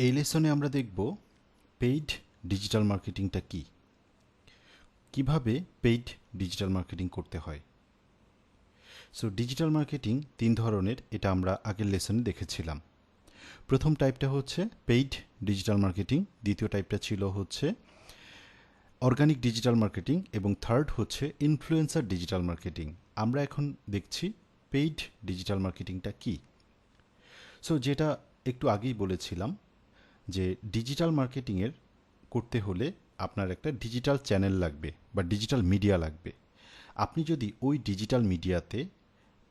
এই লেসনে আমরা দেখব পেইড ডিজিটাল মার্কেটিংটা কি, কিভাবে পেইড ডিজিটাল মার্কেটিং করতে হয়। সো ডিজিটাল মার্কেটিং 3 ধরনের, এটা আমরা আগের লেসনে দেখেছিলাম। প্রথম টাইপটা হচ্ছে পেইড ডিজিটাল মার্কেটিং, দ্বিতীয় টাইপটা ছিল হচ্ছে অর্গানিক ডিজিটাল মার্কেটিং এবং থার্ড হচ্ছে ইনফ্লুয়েন্সার ডিজিটাল মার্কেটিং। আমরা এখন দেখছি পেইড ডিজিটাল মার্কেটিংটা কি। সো যেটা একটু আগেই বলেছিলাম যে ডিজিটাল মার্কেটিংয়ের করতে হলে আপনার একটা ডিজিটাল চ্যানেল লাগবে বা ডিজিটাল মিডিয়া লাগবে। আপনি যদি ওই ডিজিটাল মিডিয়াতে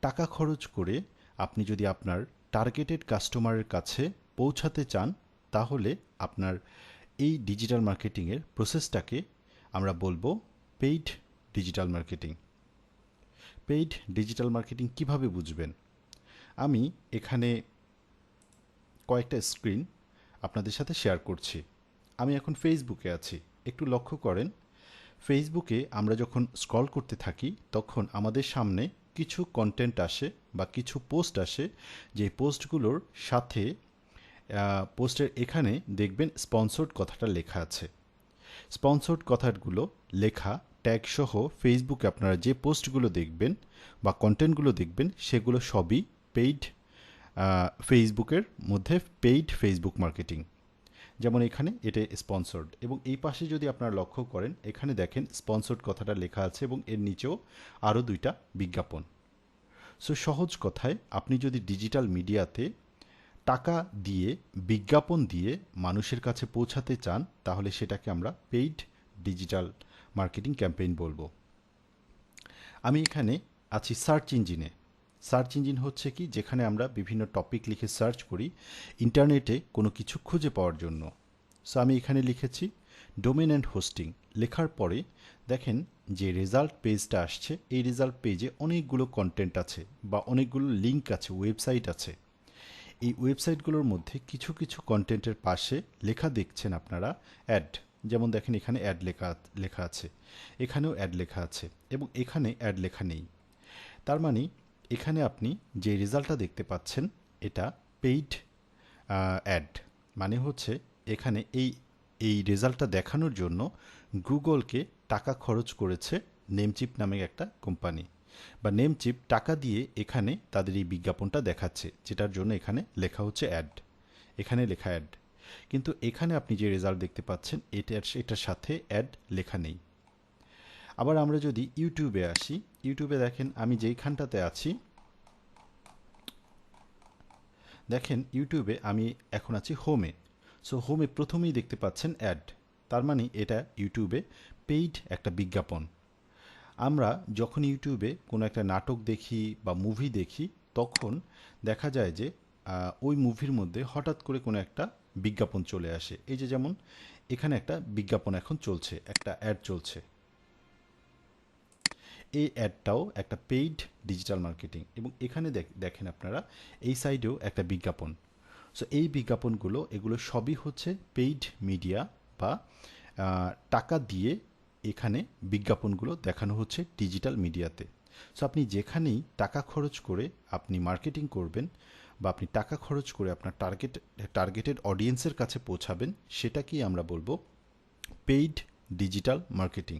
টাকা খরচ করে আপনি যদি আপনার টার্গেটেড কাস্টমারের কাছে পৌঁছাতে চান, তাহলে আপনার এই ডিজিটাল মার্কেটিংয়ের প্রসেসটাকে আমরা বলবো paid digital marketing. Paid digital marketing কিভাবে বুঝবেন? আমি এখানে কয়েকটা স্ক্রিন আপনাদের সাথে শেয়ার করছি। আমি এখন ফেসবুকে আছি। একটু লক্ষ্য করেন, ফেসবুকে আমরা যখন স্ক্রল করতে থাকি তখন আমাদের সামনে কিছু কন্টেন্ট আসে বা কিছু পোস্ট আসে, যে পোস্টগুলোর সাথে পোস্টের এখানে দেখবেন স্পন্সর্ড কথাটা লেখা আছে। স্পন্সর্ড কথাগুলো লেখা ট্যাগ সহ ফেসবুকে আপনারা যে পোস্টগুলো দেখবেন বা কন্টেন্টগুলো দেখবেন সেগুলো সবই পেইড ফেসবুকের মধ্যে পেইড ফেসবুক মার্কেটিং। যেমন এখানে এটা স্পন্সর্ড, এবং এই পাশে যদি আপনারা লক্ষ্য করেন এখানে দেখেন স্পন্সর্ড কথাটা লেখা আছে এবং এর নিচেও আরও 2টা বিজ্ঞাপন। সো সহজ কথায় আপনি যদি ডিজিটাল মিডিয়াতে টাকা দিয়ে বিজ্ঞাপন দিয়ে মানুষের কাছে পৌঁছাতে চান, তাহলে সেটাকে আমরা পেইড ডিজিটাল মার্কেটিং ক্যাম্পেইন বলবো। আমি এখানে আছি সার্চ ইঞ্জিনে। সার্চ ইঞ্জিন হচ্ছে কি, যেখানে আমরা বিভিন্ন টপিক লিখে সার্চ করি ইন্টারনেটে কোনো কিছু খুঁজে পাওয়ার জন্য। সো আমি এখানে লিখেছি ডোমেন অ্যান্ড হোস্টিং। লেখার পরে দেখেন যে রেজাল্ট পেজটা আসছে, এই রেজাল্ট পেজে অনেকগুলো কন্টেন্ট আছে বা অনেকগুলো লিঙ্ক আছে, ওয়েবসাইট আছে। এই ওয়েবসাইটগুলোর মধ্যে কিছু কিছু কন্টেন্টের পাশে লেখা দেখছেন আপনারা অ্যাড। যেমন দেখেন এখানে অ্যাড লেখা আছে, এখানেও অ্যাড লেখা আছে এবং এখানে অ্যাড লেখা নেই। তার মানে এখানে আপনি যে রেজাল্টটা দেখতে পাচ্ছেন এটা পেইড অ্যাড। মানে হচ্ছে এখানে এই রেজাল্টটা দেখানোর জন্য গুগলকে টাকা খরচ করেছে নেমচিপ নামে একটা কোম্পানি, বা নেমচিপ টাকা দিয়ে এখানে তাদের এই বিজ্ঞাপনটা দেখাচ্ছে, যেটার জন্য এখানে লেখা হচ্ছে অ্যাড, এখানে লেখা অ্যাড। কিন্তু এখানে আপনি যে রেজাল্ট দেখতে পাচ্ছেন এটার সাথে অ্যাড লেখা নেই। আবার আমরা যদি ইউটিউবে আসি, ইউটিউবে দেখেন আমি যেইখানটাতে আছি, দেখেন ইউটিউবে আমি এখন আছি হোমে। সো হোমে প্রথমেই দেখতে পাচ্ছেন অ্যাড, তার মানে এটা ইউটিউবে পেইড একটা বিজ্ঞাপন। আমরা যখন ইউটিউবে কোনো একটা নাটক দেখি বা মুভি দেখি, তখন দেখা যায় যে ওই মুভির মধ্যে হঠাৎ করে কোনো একটা বিজ্ঞাপন চলে আসে। এই যে যেমন এখানে একটা বিজ্ঞাপন এখন চলছে, একটা অ্যাড চলছে। এই অ্যাডটাও একটা পেইড ডিজিটাল মার্কেটিং, এবং এখানে দেখেন আপনারা এই সাইডেও একটা বিজ্ঞাপন। সো এই বিজ্ঞাপনগুলো এগুলো সবই হচ্ছে পেইড মিডিয়া বা টাকা দিয়ে এখানে বিজ্ঞাপনগুলো দেখানো হচ্ছে ডিজিটাল মিডিয়াতে। সো আপনি যেখানেই টাকা খরচ করে আপনি মার্কেটিং করবেন বা আপনি টাকা খরচ করে আপনার টার্গেটেড অডিয়েন্সের কাছে পৌঁছাবেন, সেটাকেই আমরা বলবো পেইড ডিজিটাল মার্কেটিং।